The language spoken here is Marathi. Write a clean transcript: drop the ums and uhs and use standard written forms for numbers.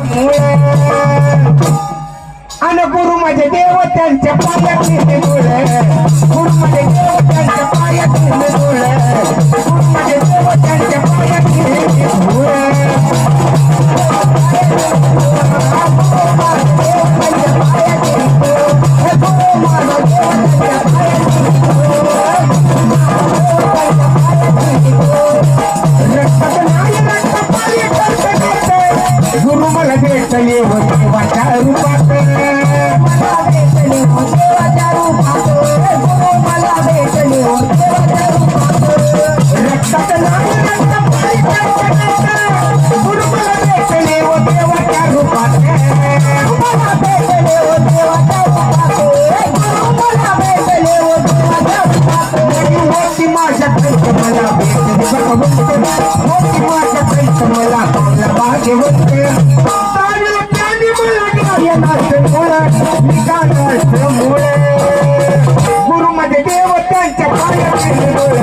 मुळे आणि गुरु माझे देव त्यांच्या पायातील मुळे गुरु माझे देव त्यांच्या पायातील मुळे गुरु माझे देव त्यांच्या पायातील मुळे गुरु मला भेटले होते वाच्या रूपात मला भेटले होते वाच्या रूपात गुरु मला भेटले होते वाच्या रूपात रक्तात नाही रक्त पाणी गुरु मला भेटले होते वाच्या रूपात मला भेटले होते वाच्या रूपात गुरु मला भेटले होते वाच्या रूपात मोठी माझ्या पैसे मला भेटले मोठी माझ्या पैसे मला भाग्यवंत गुरु मध्ये देव त्यांच्या पायातील